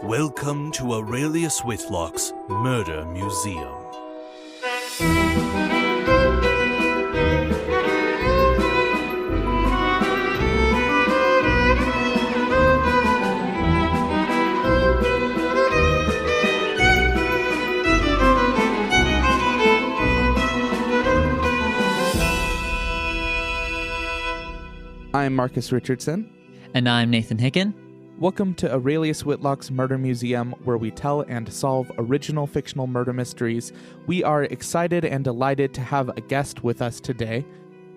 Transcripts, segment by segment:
Welcome to Aurelius Whitlock's Murder Museum. I'm Marcus Richardson. And I'm Nathan Hicken. Welcome to Aurelius Whitlock's Murder Museum, where we tell and solve original fictional murder mysteries. We are excited and delighted to have a guest with us today,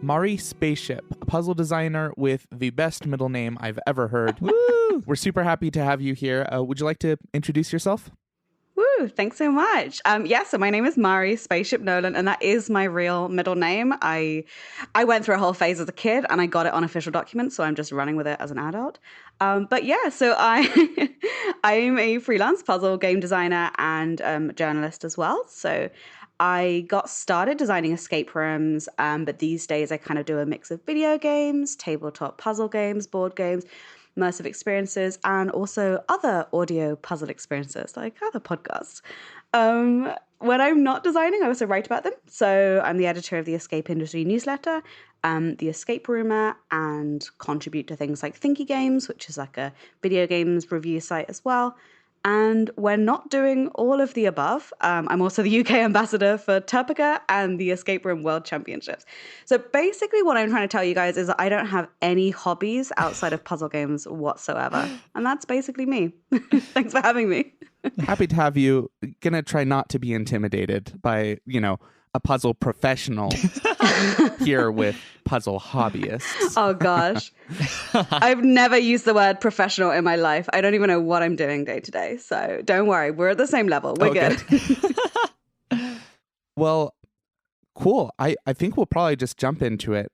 Mairi Spaceship, a puzzle designer with the best middle name I've ever heard. Woo! We're super happy to have you here. Would you like to introduce yourself? Woo, thanks so much. So my name is Mairi Spaceship Nolan, and that is my real middle name. I went through a whole phase as a kid, and I got it on official documents, so I'm just running with it as an adult. So I I'm a freelance puzzle game designer and journalist as well. So I got started designing escape rooms, but these days I kind of do a mix of video games, tabletop puzzle games, board games, immersive experiences, and also other audio puzzle experiences like other podcasts. When I'm not designing, I also write about them. So I'm the editor of the Escape Industry newsletter, the Escape Roomer, and contribute to things like Thinky Games, which is like a video games review site as well. And when not doing all of the above, I'm also the UK ambassador for Turpica and the Escape Room World Championships. So basically what I'm trying to tell you guys is that I don't have any hobbies outside of puzzle games whatsoever. And that's basically me. Thanks for having me. Happy to have you. Gonna try not to be intimidated by, a puzzle professional here with puzzle hobbyists. Oh, gosh. I've never used the word professional in my life. I don't even know what I'm doing day to day. So don't worry. We're at the same level. We're good. Well, cool. I think we'll probably just jump into it.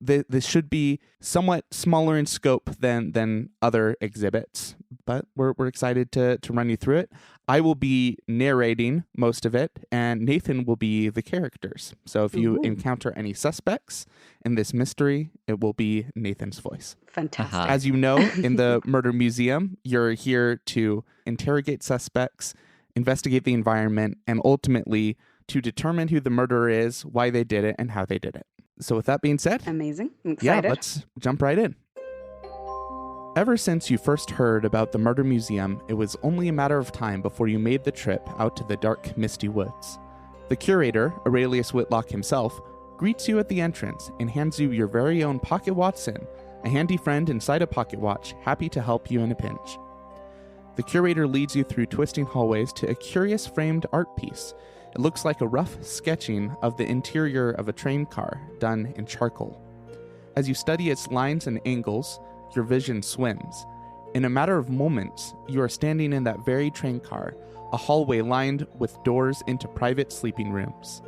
This should be somewhat smaller in scope than other exhibits, but we're excited to run you through it. I will be narrating most of it, and Nathan will be the characters. So if you encounter any suspects in this mystery, it will be Nathan's voice. Fantastic. As you know, in the Murder Museum, you're here to interrogate suspects, investigate the environment, and ultimately to determine who the murderer is, why they did it, and how they did it. So with that being said, amazing. I'm excited. Yeah, let's jump right in. Ever since you first heard about the Murder Museum, it was only a matter of time before you made the trip out to the dark, misty woods. The curator, Aurelius Whitlock himself, greets you at the entrance and hands you your very own Pocket Watson, a handy friend inside a pocket watch, happy to help you in a pinch. The curator leads you through twisting hallways to a curious framed art piece. It looks like a rough sketching of the interior of a train car, done in charcoal. As you study its lines and angles, your vision swims. In a matter of moments, you are standing in that very train car, a hallway lined with doors into private sleeping rooms.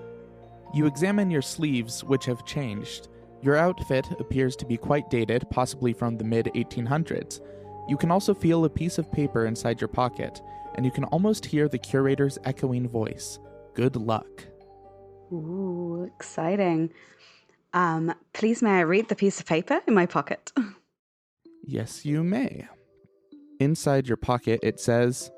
You examine your sleeves, which have changed. Your outfit appears to be quite dated, possibly from the mid-1800s. You can also feel a piece of paper inside your pocket, and you can almost hear the curator's echoing voice. Good luck. Ooh, exciting. Please may I read the piece of paper in my pocket? Yes, you may. Inside your pocket, it says,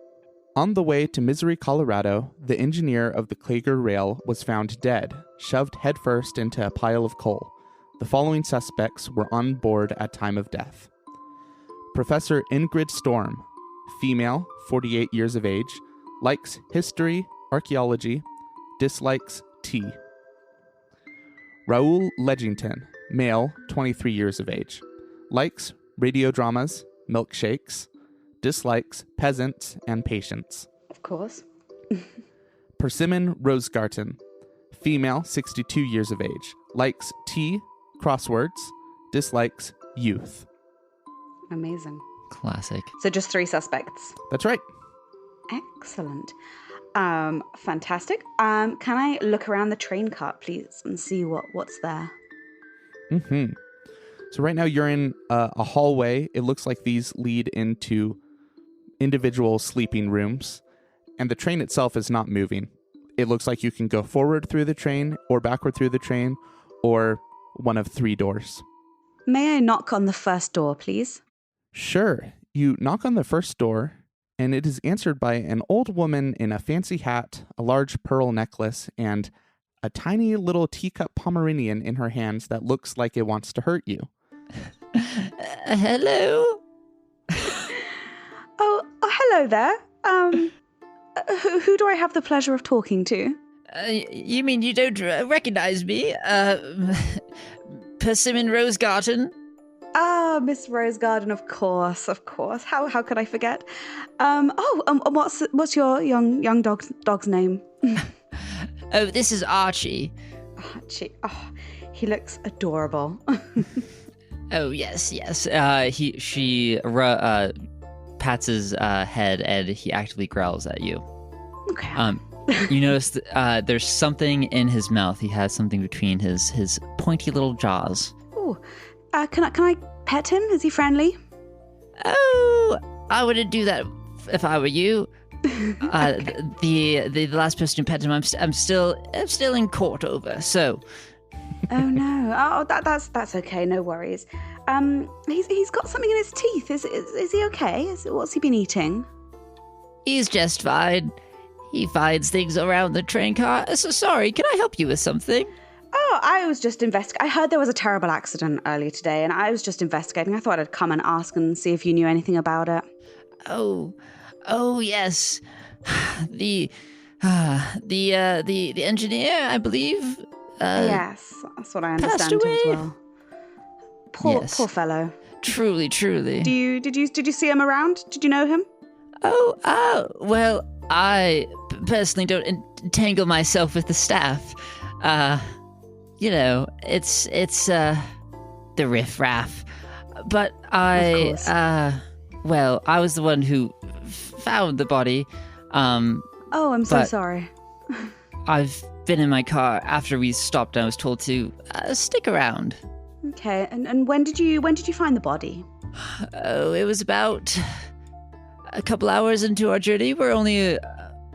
"On the way to Misery, Colorado, the engineer of the Klager rail was found dead, shoved headfirst into a pile of coal. The following suspects were on board at time of death. Professor Ingrid Storm, female, 48 years of age, likes history, archaeology, dislikes tea. Raoul Ledgington, male, 23 years of age, likes radio dramas, milkshakes, dislikes peasants and patients. Of course. Persimmon Rosegarten, female, 62 years of age, likes tea, crosswords, dislikes youth." Amazing. Classic. So just 3 suspects. That's right. Excellent. Fantastic. Can I look around the train cart, please, and see what's there? Mm-hmm. So right now you're in a hallway. It looks like these lead into individual sleeping rooms, and the train itself is not moving. It looks like you can go forward through the train or backward through the train or one of 3 doors. May I knock on the first door, please? Sure. You knock on the first door, and it is answered by an old woman in a fancy hat, a large pearl necklace, and a tiny little teacup Pomeranian in her hands that looks like it wants to hurt you. Hello? Oh, hello there. Who do I have the pleasure of talking to? You mean you don't recognize me? Persimmon Rosegarden? Ah, Miss Rosegarden, of course. How could I forget? What's your young dog's name? Oh, this is Archie. Archie. Oh, he looks adorable. Oh, yes. She pats his head and he actively growls at you. Okay. You notice there's something in his mouth. He has something between his pointy little jaws. Ooh. Can I pet him? Is he friendly? Oh, I wouldn't do that if I were you. The last person who petted him, I'm still in court over. So. Oh no! Oh, that's okay. No worries. He's got something in his teeth. Is he okay? What's he been eating? He's just fine. He finds things around the train car. So sorry, can I help you with something? Oh, I was just investigating. I heard there was a terrible accident earlier today, and I was just investigating. I thought I'd come and ask and see if you knew anything about it. Oh, yes. The engineer, I believe. Yes, that's what I understand away. as well. Poor fellow. Truly. Did you see him around? Did you know him? Oh, well, I personally don't entangle myself with the staff. It's the riffraff. But I was the one who found the body. Oh, I'm so sorry. I've been in my car after we stopped. I was told to stick around. Okay, and when did you find the body? Oh, it was about a couple hours into our journey. We're only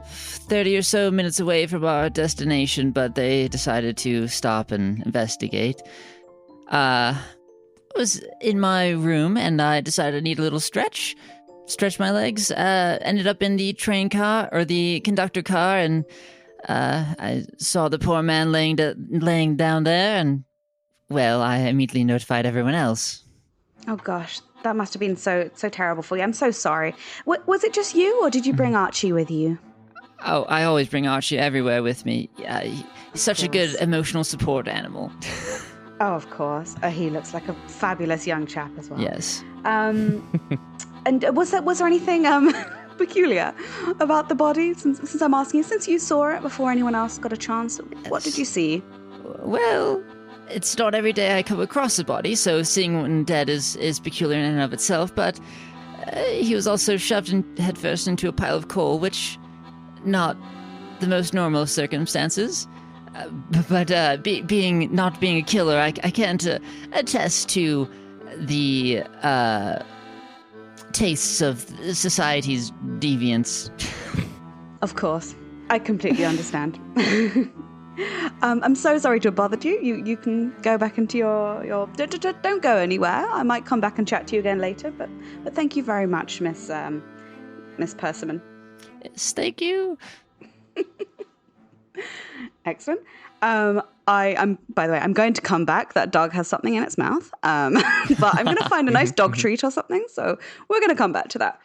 30 or so minutes away from our destination, but they decided to stop and investigate. I was in my room and I decided I need a little stretch my legs. Ended up in the train car or the conductor car, and I saw the poor man laying down there, and well, I immediately notified everyone else. Oh gosh, that must have been so terrible for you. I'm so sorry. Was it just you, or did you bring Archie with you? Oh, I always bring Archie everywhere with me. He's such a good emotional support animal. Oh, of course. He looks like a fabulous young chap as well. Yes. And was there anything peculiar about the body? Since I'm asking you, since you saw it before anyone else got a chance, what did you see? Well, it's not every day I come across a body, so seeing one dead is peculiar in and of itself, but he was also shoved headfirst into a pile of coal, which, not the most normal of circumstances, but not being a killer, I can't attest to the tastes of society's deviance. Of course. I completely understand. I'm so sorry to have bothered you. You can go back into your... Don't go anywhere. I might come back and chat to you again later, but thank you very much, Miss Persimmon. Yes, thank you. Excellent. By the way, I'm going to come back. That dog has something in its mouth. But I'm going to find a nice dog treat or something. So we're going to come back to that.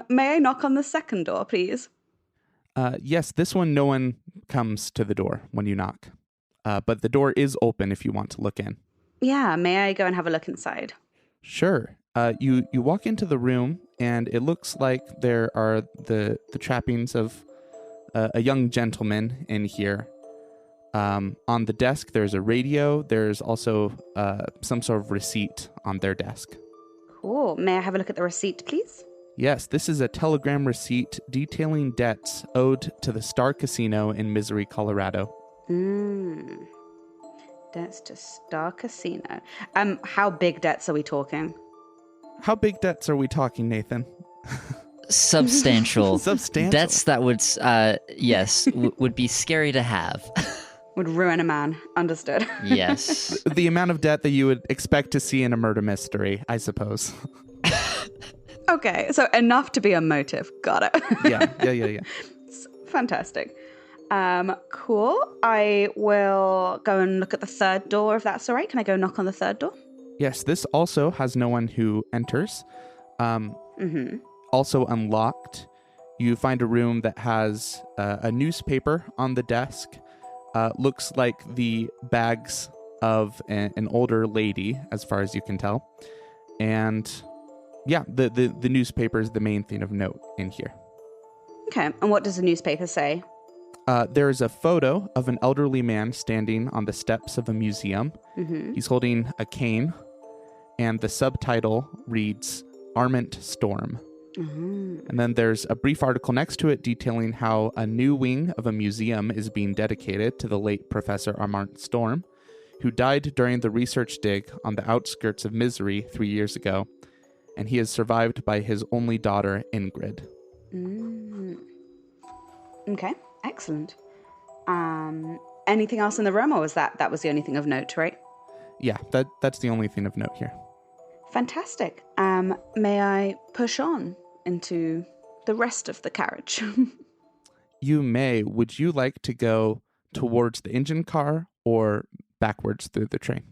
May I knock on the second door, please? Yes, this one, no one comes to the door when you knock. But the door is open if you want to look in. Yeah, may I go and have a look inside? Sure. You walk into the room, and it looks like there are the trappings of a young gentleman in here. On the desk, there's a radio. There's also some sort of receipt on their desk. Cool. May I have a look at the receipt, please? Yes, this is a telegram receipt detailing debts owed to the Star Casino in Misery, Colorado. Debts to Star Casino. How big debts are we talking? How big debts are we talking, Nathan? Substantial. Substantial. Debts that would, would be scary to have. Would ruin a man. Understood. Yes. The amount of debt that you would expect to see in a murder mystery, I suppose. Okay, so enough to be a motive. Got it. Yeah. Fantastic. Cool. I will go and look at the third door if that's all right. Can I go knock on the third door? Yes, this also has no one who enters. Also unlocked. You find a room that has a newspaper on the desk. Looks like the bags of an older lady, as far as you can tell. And yeah, the newspaper is the main thing of note in here. Okay, and what does the newspaper say? There is a photo of an elderly man standing on the steps of a museum. He's holding a cane, and the subtitle reads, Armament Storm. And then there's a brief article next to it detailing how a new wing of a museum is being dedicated to the late Professor Armand Storm, who died during the research dig on the outskirts of Misery 3 years ago, and he is survived by his only daughter, Ingrid. Okay, excellent. Anything else in the room, or was that was the only thing of note, right? Yeah, that's the only thing of note here. Fantastic. May I push on into the rest of the carriage? You may. Would you like to go towards the engine car or backwards through the train?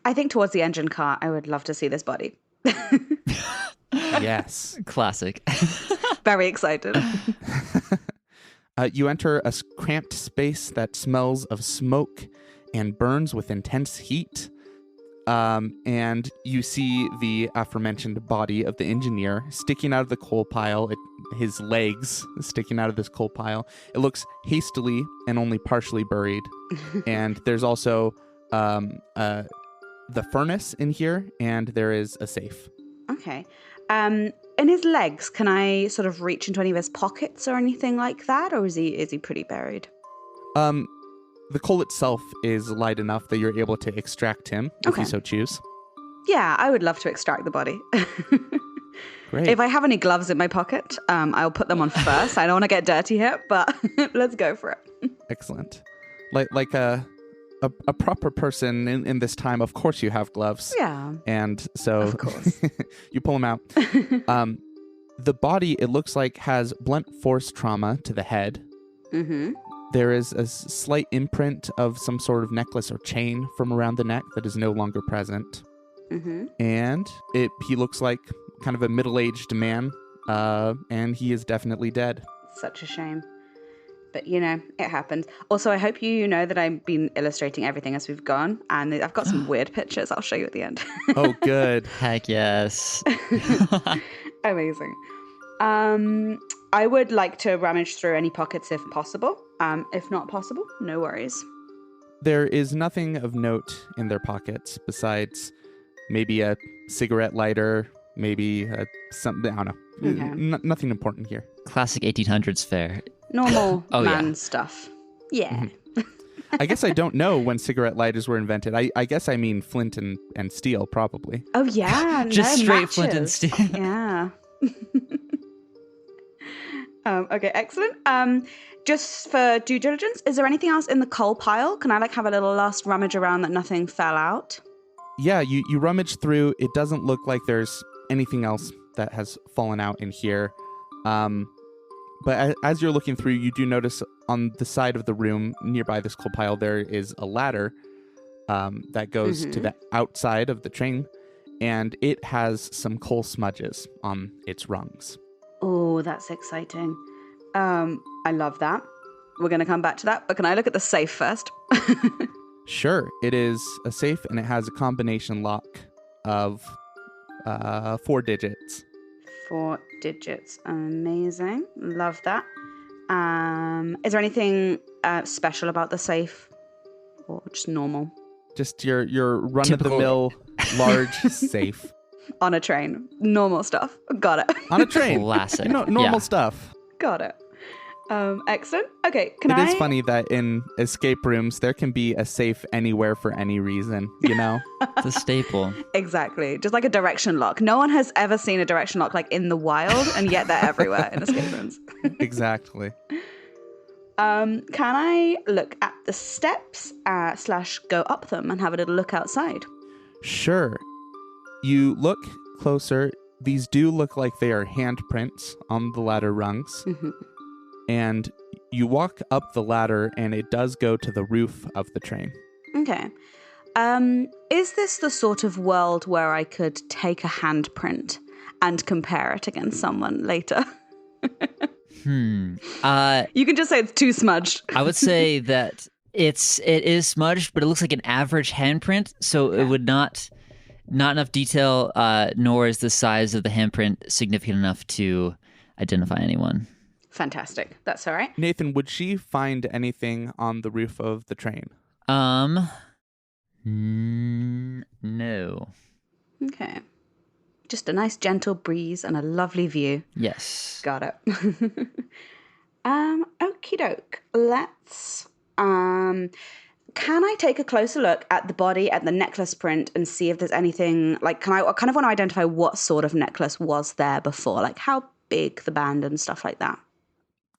I think towards the engine car. I would love to see this body. Yes. Classic. Very excited. You enter a cramped space that smells of smoke and burns with intense heat. And you see the aforementioned body of the engineer sticking out of the coal pile, his legs sticking out of this coal pile. It looks hastily and only partially buried. And there's also the furnace in here, and there is a safe. Okay. In his legs, can I sort of reach into any of his pockets or anything like that, or is he pretty buried? The coal itself is light enough that you're able to extract him if you so choose. Yeah, I would love to extract the body. Great. If I have any gloves in my pocket, I'll put them on first. I don't want to get dirty here, but let's go for it. Excellent. Like a proper person in this time, of course you have gloves. Yeah. And so of course. you pull them out. The body, it looks like, has blunt force trauma to the head. Mm-hmm. There is a slight imprint of some sort of necklace or chain from around the neck that is no longer present. Mm-hmm. And he looks like kind of a middle-aged man, and he is definitely dead. Such a shame. But, it happens. Also, I hope you know that I've been illustrating everything as we've gone, and I've got some weird pictures I'll show you at the end. Oh, good. Heck yes. Amazing. I would like to rummage through any pockets if possible. If not possible, no worries. There is nothing of note in their pockets besides maybe a cigarette lighter, maybe something, I don't know. Okay. Nothing important here. Classic 1800s fare. Normal stuff. Yeah. Mm-hmm. I guess I don't know when cigarette lighters were invented. I guess I mean flint and steel, probably. Oh, yeah. Just no straight matches. flint and steel. Yeah. Okay, excellent. Just for due diligence, is there anything else in the coal pile? Can I have a little last rummage around that nothing fell out? Yeah, you rummage through. It doesn't look like there's anything else that has fallen out in here. But as you're looking through, you do notice on the side of the room nearby this coal pile, there is a ladder that goes to the outside of the train, and it has some coal smudges on its rungs. Oh, that's exciting. I love that. We're going to come back to that, but can I look at the safe first? Sure. It is a safe, and it has a combination lock of 4 digits. 4 digits. Amazing. Love that. Is there anything special about the safe? Or just normal? Just your run-of-the-mill large safe. On a train. Normal stuff. Got it. On a train. Classic. Normal stuff. Got it. Excellent. Okay, It is funny that in escape rooms, there can be a safe anywhere for any reason, It's a staple. Exactly. Just like a direction lock. No one has ever seen a direction lock in the wild, and yet they're everywhere in escape rooms. Exactly. Can I look at the steps / go up them and have a little look outside? Sure. You look closer. these do look like they are handprints on the ladder rungs. Mhm. And you walk up the ladder, and it does go to the roof of the train. Okay. Is this the sort of world where I could take a handprint and compare it against someone later? You can just say it's too smudged. I would say that it is smudged, but it looks like an average handprint, so it would not enough detail, nor is the size of the handprint significant enough to identify anyone. Fantastic. That's all right. Nathan, would she find anything on the roof of the train? No. Okay. Just a nice gentle breeze and a lovely view. Yes. Got it. Okie doke. Let's can I take a closer look at the body and the necklace print and see if there's anything I kind of want to identify what sort of necklace was there before, like how big the band and stuff like that.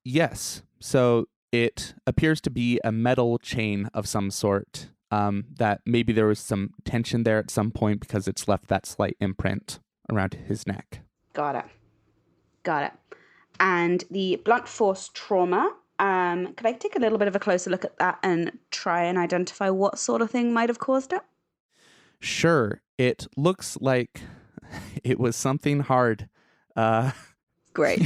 Yes. So it appears to be a metal chain of some sort, that maybe there was some tension there at some point because it's left that slight imprint around his neck. Got it. And the blunt force trauma, could I take a little bit of a closer look at that and try and identify what sort of thing might have caused it? Sure. It looks like it was something hard. Great.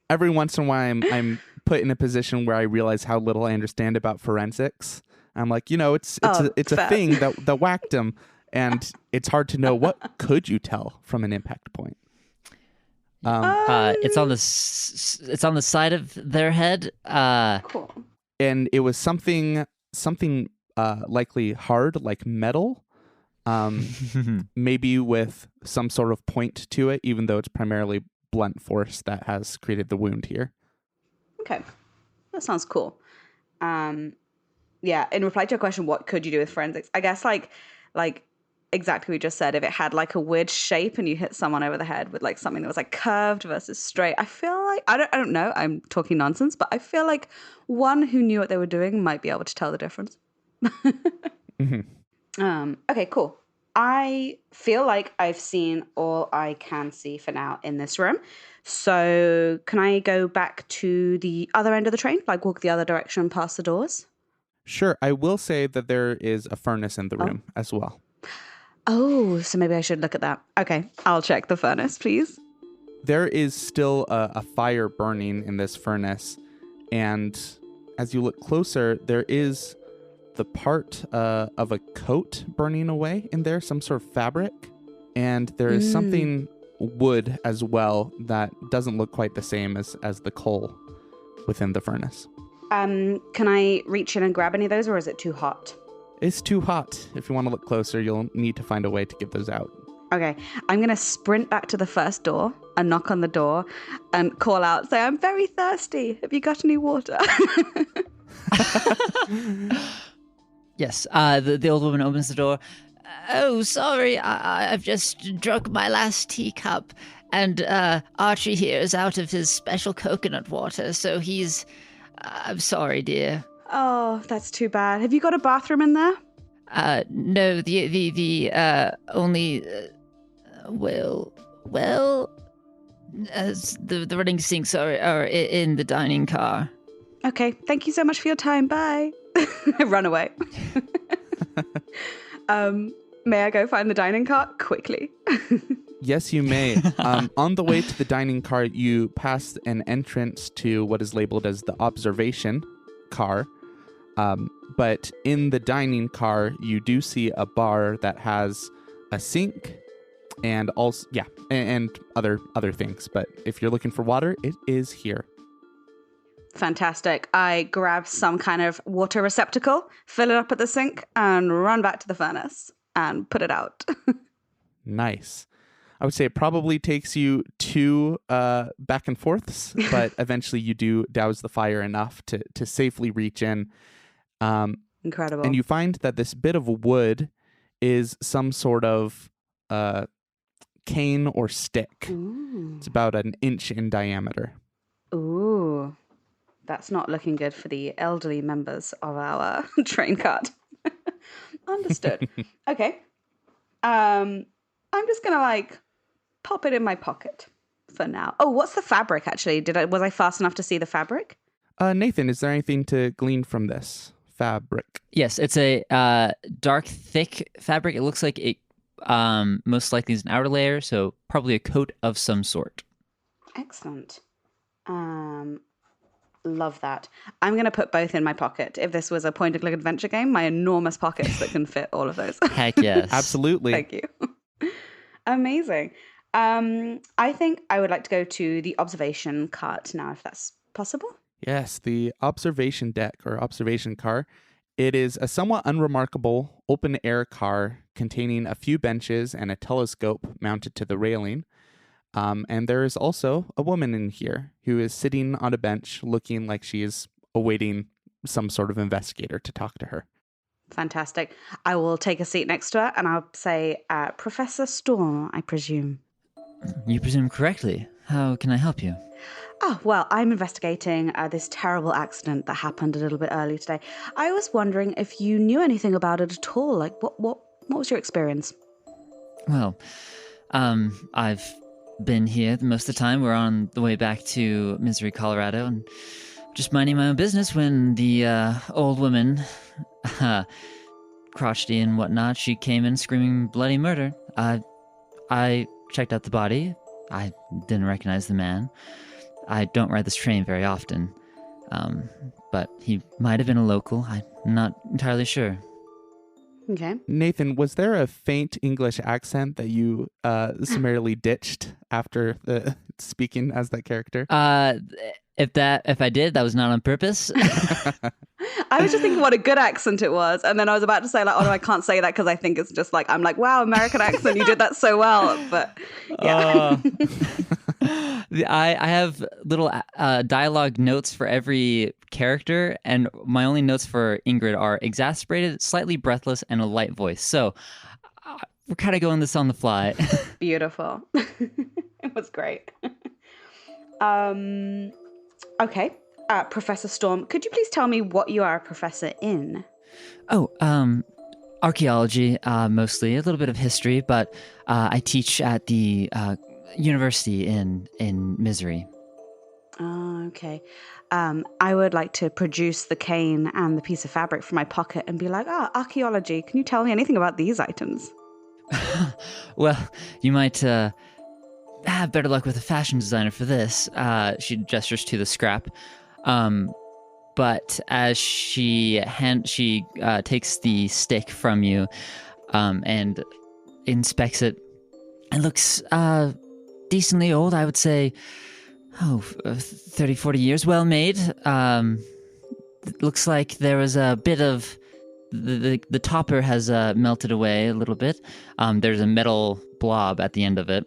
Every once in a while, I'm put in a position where I realize how little I understand about forensics. I'm like, it's a thing that whacked him, and it's hard to know what could you tell from an impact point. It's on the side of their head. Cool. And it was something likely hard, like metal, maybe with some sort of point to it, even though it's primarily blunt force that has created the wound here. Okay, that sounds cool. Yeah, in reply to your question, what could you do with forensics? I guess like exactly what we just said, if it had like a weird shape and you hit someone over the head with like something that was like curved versus straight, I feel like I don't know, I'm talking nonsense, but I feel like one who knew what they were doing might be able to tell the difference. Mm-hmm. Okay, cool. I feel like I've seen all I can see for now in this room. So can I go back to the other end of the train, like walk the other direction past the doors? Sure. I will say that there is a furnace in the room as well. Oh, so maybe I should look at that. Okay, I'll check the furnace, please. There is still a fire burning in this furnace, and as you look closer, there is the part of a coat burning away in there, some sort of fabric, and there is something wood as well that doesn't look quite the same as the coal within the furnace. Can I reach in and grab any of those, or is it too hot? It's too hot. If you want to look closer, you'll need to find a way to get those out. Okay, I'm going to sprint back to the first door and knock on the door and call out, say, I'm very thirsty. Have you got any water? Yes, the old woman opens the door. Oh, sorry, I've just drunk my last teacup, and Archie here is out of his special coconut water, so he's... I'm sorry, dear. Oh, that's too bad. Have you got a bathroom in there? No, the only... the running sinks are in the dining car. Okay, thank you so much for your time. Bye. Run away. May I go find the dining car quickly? Yes, you may. On the way to the dining car, you pass an entrance to what is labeled as the observation car. But in the dining car, you do see a bar that has a sink and also, and other things. But if you're looking for water, it is here. Fantastic. I grab some kind of water receptacle, fill it up at the sink, and run back to the furnace and put it out. Nice. I would say it probably takes you 2 back and forths, but eventually you do douse the fire enough to safely reach in. Incredible. And you find that this bit of wood is some sort of cane or stick. Ooh. It's about an inch in diameter. Ooh. That's not looking good for the elderly members of our train cart. Understood. Okay. I'm just going to pop it in my pocket for now. Oh, what's the fabric actually? Was I fast enough to see the fabric? Nathan, is there anything to glean from this fabric? Yes, it's a dark, thick fabric. It looks like it most likely is an outer layer, so probably a coat of some sort. Excellent. Love that. I'm going to put both in my pocket. If this was a point-and-click adventure game, my enormous pockets that can fit all of those. Heck yes. Absolutely. Thank you. Amazing. I think I would like to go to the observation cart now, if that's possible. Yes, the observation deck or observation car. It is a somewhat unremarkable open-air car containing a few benches and a telescope mounted to the railing. And there is also a woman in here who is sitting on a bench looking like she is awaiting some sort of investigator to talk to her. Fantastic. I will take a seat next to her and I'll say, Professor Storm, I presume. You presume correctly. How can I help you? Oh, well, I'm investigating this terrible accident that happened a little bit early today. I was wondering if you knew anything about it at all. Like, what was your experience? Well, I've been here most of the time. We're on the way back to Misery, Colorado, and just minding my own business when the old woman, crotchety and whatnot, she came in screaming bloody murder. I checked out the body. I didn't recognize the man. I don't ride this train very often, but he might have been a local. I'm not entirely sure. Okay. Nathan, was there a faint English accent that you summarily ditched after the speaking as that character? If I did, that was not on purpose. I was just thinking what a good accent it was. And then I was about to say, like, oh no, I can't say that because I think it's just like, I'm like, wow, American accent, you did that so well. But yeah. I have little dialogue notes for every character, and my only notes for Ingrid are exasperated, slightly breathless, and a light voice. So we're kind of going this on the fly. Beautiful. It was great. Okay. Professor Storm, could you please tell me what you are a professor in? Oh, archaeology, mostly, a little bit of history, but I teach at the university in Misery. Oh, okay. I would like to produce the cane and the piece of fabric from my pocket and be like, archaeology, can you tell me anything about these items? Well, you might have better luck with a fashion designer for this. She gestures to the scrap. But as she takes the stick from you and inspects it, it looks decently old, I would say. 30, 40 years, well made. It looks like there was a bit of the topper has melted away a little bit. There's a metal blob at the end of it.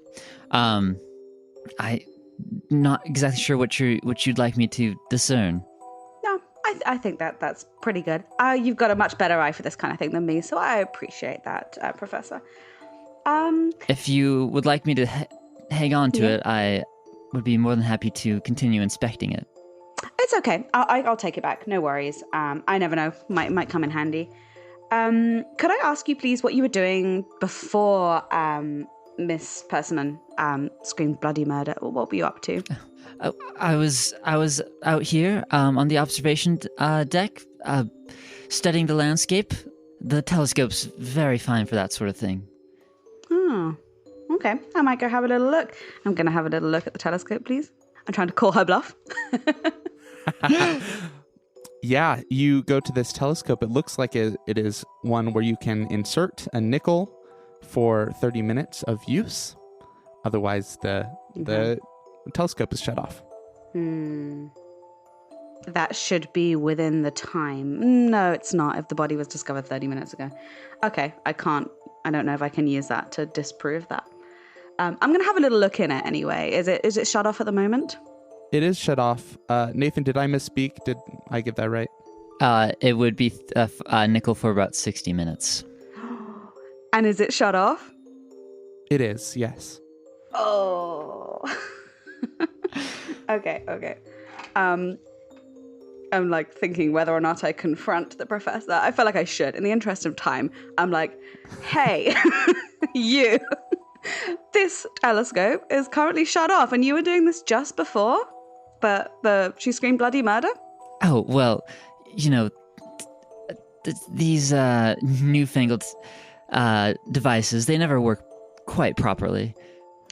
I'm not exactly sure what you'd like me to discern. No, I think that's pretty good. You've got a much better eye for this kind of thing than me, so I appreciate that, Professor. If you would like me to hang on to it, I would be more than happy to continue inspecting it. It's okay. I'll take it back. No worries. I never know. Might come in handy. Could I ask you, please, what you were doing before Miss Persimmon screamed bloody murder? What were you up to? I was out here on the observation deck, studying the landscape. The telescope's very fine for that sort of thing. Oh, okay. I might go have a little look. I'm going to have a little look at the telescope, please. I'm trying to call her bluff. Yeah, you go to this telescope. It looks like it is one where you can insert a nickel for 30 minutes of use. Otherwise, the telescope is shut off. That should be within the time. No, it's not, if the body was discovered 30 minutes ago. Okay, I don't know if I can use that to disprove that. I'm going to have a little look in it anyway. Is it shut off at the moment? It is shut off. Nathan, did I misspeak? Did I get that right? It would be a nickel for about 60 minutes. And is it shut off? It is, yes. Oh. Okay. I'm like thinking whether or not I confront the professor. I feel like I should. In the interest of time, I'm like, hey, you. this telescope is currently shut off, and you were doing this just before she screamed bloody murder? Oh, well, these newfangled devices, they never work quite properly.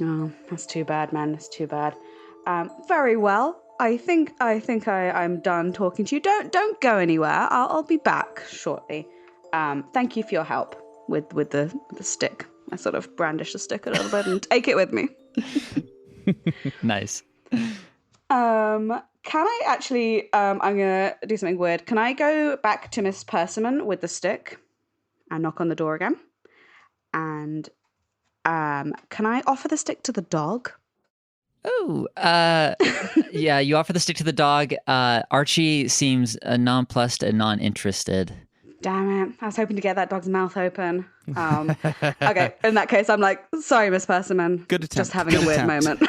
Oh, that's too bad, man. That's too bad. Very well. I think I'm done talking to you. Don't go anywhere. I'll be back shortly. Thank you for your help with the stick. I sort of brandish the stick a little bit and take it with me. Nice. Can I actually, I'm going to do something weird. Can I go back to Miss Persimmon with the stick and knock on the door again? And can I offer the stick to the dog? Oh, yeah, you offer the stick to the dog. Archie seems nonplussed and non-interested. Damn it. I was hoping to get that dog's mouth open. Okay, in that case, I'm like, sorry, Miss Persimmon. Good attempt. Just having a weird moment.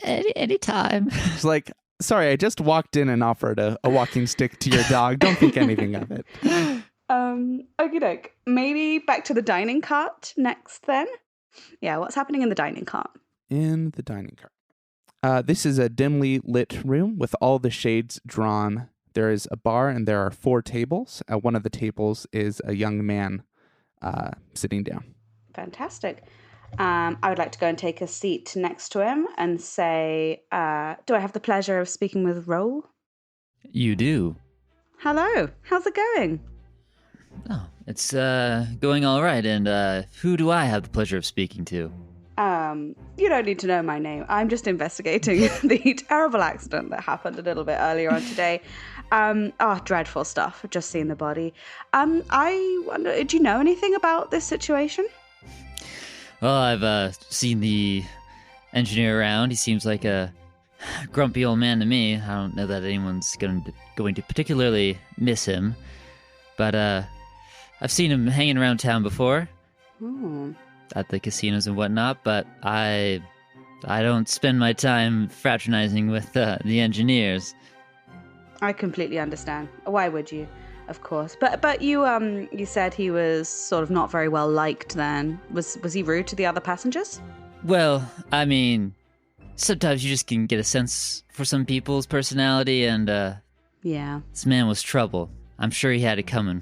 Anytime. It's like, sorry, I just walked in and offered a walking stick to your dog. Don't think anything of it. Okie doke. Maybe back to the dining cart next then? Yeah, what's happening in the dining cart? In the dining cart. This is a dimly lit room with all the shades drawn. There is a bar and there are 4 tables. At one of the tables is a young man sitting down. Fantastic. I would like to go and take a seat next to him and say, do I have the pleasure of speaking with Roll? You do. Hello. How's it going? Oh, it's going all right. And who do I have the pleasure of speaking to? You don't need to know my name. I'm just investigating the terrible accident that happened a little bit earlier on today. Dreadful stuff. I've just seen the body. I wonder, do you know anything about this situation? Well, I've seen the engineer around. He seems like a grumpy old man to me. I don't know that anyone's going to particularly miss him. But I've seen him hanging around town before. At the casinos and whatnot, but I don't spend my time fraternizing with the engineers. I completely understand. Why would you? Of course. But you said he was sort of not very well liked then. Was he rude to the other passengers? Well, I mean, sometimes you just can get a sense for some people's personality, and yeah. This man was trouble. I'm sure he had it coming.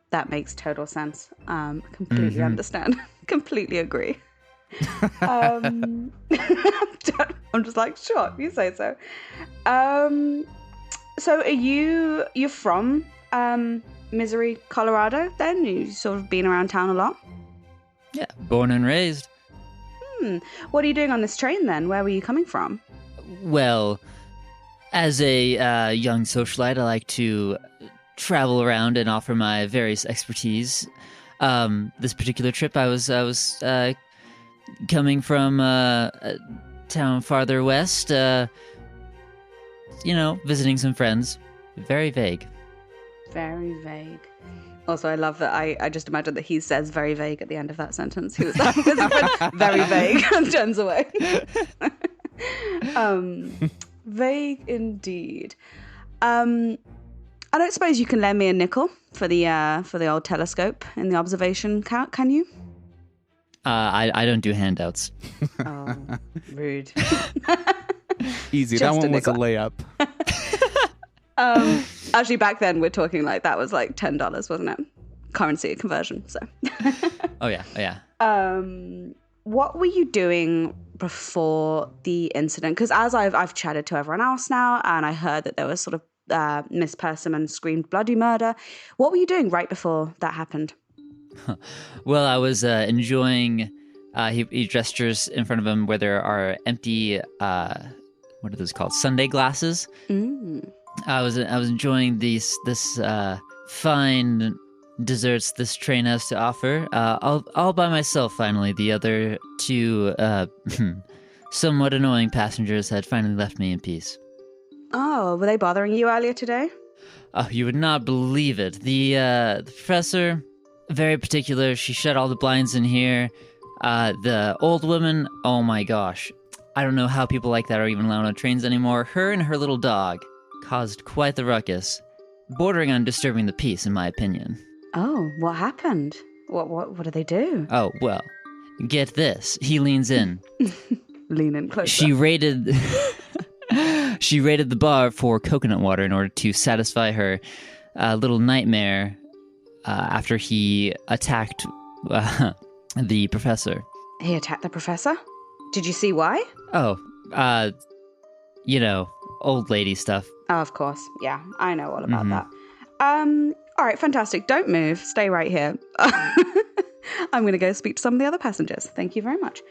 That makes total sense. Completely understand. Completely agree. I'm just like, sure, you say so. So are you're from Misery, Colorado then? You've sort of been around town a lot? Yeah, born and raised. What are you doing on this train then? Where were you coming from? Well, as a young socialite, I like to travel around and offer my various expertise. This particular trip, I was coming from a town farther west, visiting some friends. Very vague. Very vague. Also, I love that I just imagine that he says very vague at the end of that sentence. He was like, very vague, and turns away. Vague indeed. I don't suppose you can lend me a nickel for the old telescope in the observation count, can you? I don't do handouts. Oh, rude. Easy. That one was a layup. Actually, back then we're talking like that was like $10, wasn't it? Currency conversion. So. Oh yeah. What were you doing before the incident? Because as I've chatted to everyone else now, and I heard that there was sort of Miss Persimmon screamed bloody murder. What were you doing right before that happened? Well, I was enjoying. He gestures in front of him where there are empty. What are those called? Sundae glasses. I was enjoying this fine desserts this train has to offer. All by myself. Finally, the other 2 somewhat annoying passengers had finally left me in peace. Oh, were they bothering you earlier today? Oh, you would not believe it. The professor, very particular. She shut all the blinds in here. The old woman, oh my gosh. I don't know how people like that are even allowed on trains anymore. Her and her little dog caused quite the ruckus, bordering on disturbing the peace, in my opinion. Oh, what happened? What did they do? Oh, well, get this. He leans in. Lean in closer. She raided the bar for coconut water in order to satisfy her little nightmare after he attacked the professor. He attacked the professor? Did you see why? Oh, old lady stuff. Oh, of course. Yeah, I know all about that. All right, fantastic. Don't move. Stay right here. I'm going to go speak to some of the other passengers. Thank you very much.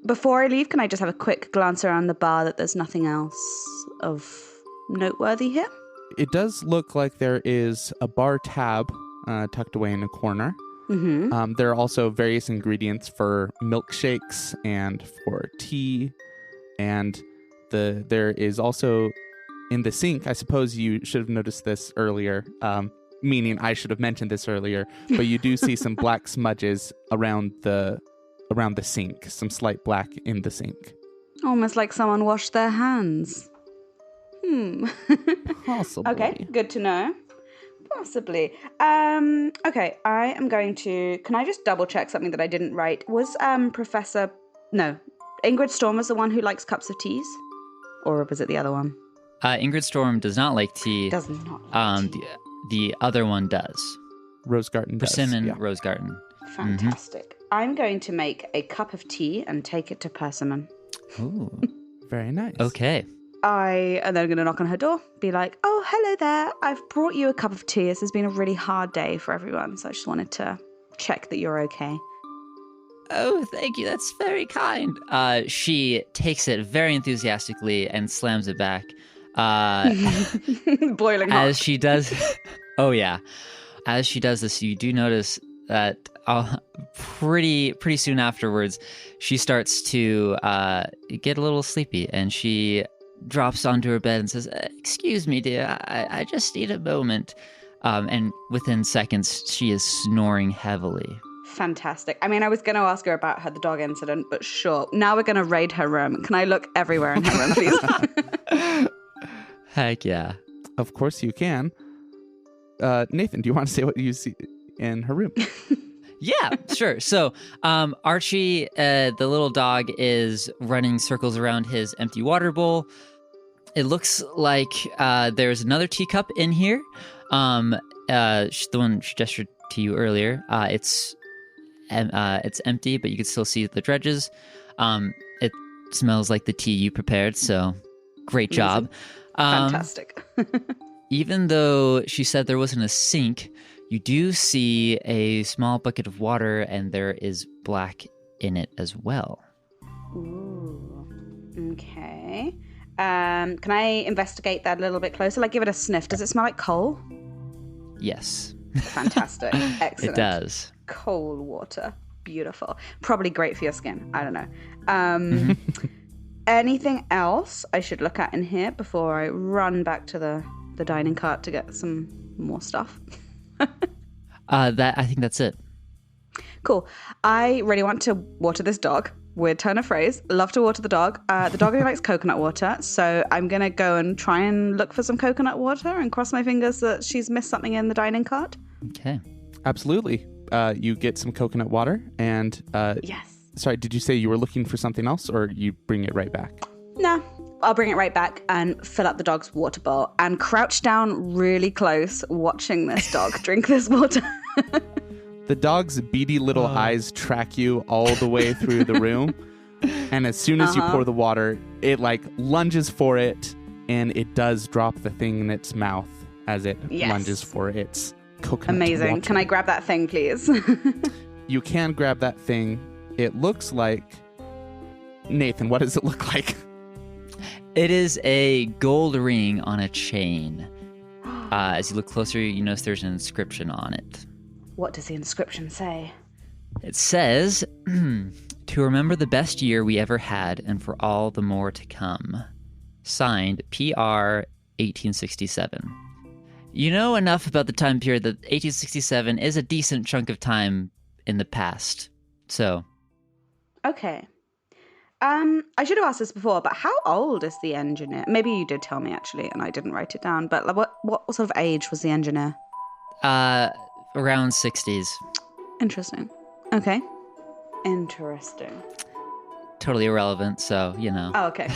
Before I leave, can I just have a quick glance around the bar that there's nothing else of noteworthy here? It does look like there is a bar tab tucked away in a corner. Mm-hmm. There are also various ingredients for milkshakes and for tea. And there is also in the sink, I suppose you should have noticed this earlier, meaning I should have mentioned this earlier, but you do see some black smudges around the sink, some slight black in the sink. Almost like someone washed their hands. Possibly. Okay, good to know. Possibly. Okay, I am going to... Can I just double check something that I didn't write? Was Ingrid Storm was the one who likes cups of teas? Or was it the other one? Ingrid Storm does not like tea. Does not like tea. The other one does. Rosegarten does. Persimmon, yeah. Rosegarten. Fantastic. I'm going to make a cup of tea and take it to Persimmon. Ooh. Very nice. Okay. And then I'm going to knock on her door, be like, oh, hello there. I've brought you a cup of tea. This has been a really hard day for everyone, so I just wanted to check that you're okay. Oh, thank you. That's very kind. She takes it very enthusiastically and slams it back. Boiling hot. As she does... Oh, yeah. As she does this, you do notice that pretty soon afterwards, she starts to get a little sleepy, and she drops onto her bed and says, excuse me, dear, I just need a moment. And within seconds, she is snoring heavily. Fantastic. I mean, I was going to ask her about the dog incident, but sure. Now we're going to raid her room. Can I look everywhere in her room, please? Heck yeah. Of course you can. Nathan, do you want to say what you see in her room? Yeah, sure. So Archie, the little dog, is running circles around his empty water bowl. It looks like there's another teacup in here. The one she gestured to you earlier. It's empty, but you can still see the dredges. It smells like the tea you prepared, so great job. Fantastic. Even though she said there wasn't a sink, you do see a small bucket of water, and there is black in it as well. Ooh. Okay. Can I investigate that a little bit closer? Like, give it a sniff. Does it smell like coal? Yes. Fantastic. Excellent. It does. Coal water. Beautiful. Probably great for your skin. I don't know. Anything else I should look at in here before I run back to the dining cart to get some more stuff? I think that's it. Cool. I really want to water this dog. Weird turn of phrase. Love to water the dog. The dog really likes coconut water, so I'm going to go and try and look for some coconut water and cross my fingers that she's missed something in the dining cart. Okay. Absolutely. You get some coconut water and... Yes. Sorry, did you say you were looking for something else, or you bring it right back? No, I'll bring it right back and fill up the dog's water bowl and crouch down really close watching this dog drink this water. The dog's beady little eyes track you all the way through the room. And as soon as you pour the water, it lunges for it, and it does drop the thing in its mouth as it lunges for its coconut Amazing. water. Can I grab that thing, please? You can grab that thing. It looks like... Nathan, what does it look like? It is a gold ring on a chain. As you look closer, you notice there's an inscription on it. What does the inscription say? It says, to remember the best year we ever had and for all the more to come. Signed, PR 1867. You know enough about the time period that 1867 is a decent chunk of time in the past. So. Okay. I should have asked this before, but how old is the engineer? Maybe you did tell me, actually, and I didn't write it down. But what sort of age was the engineer? Around 60s. Interesting. Okay. Interesting. Totally irrelevant, so, Oh, okay.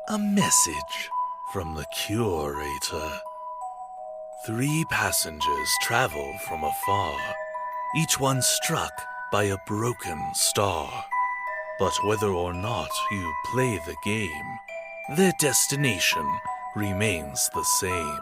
A message from the curator. 3 passengers travel from afar, each one struck by a broken star. But whether or not you play the game, their destination remains the same.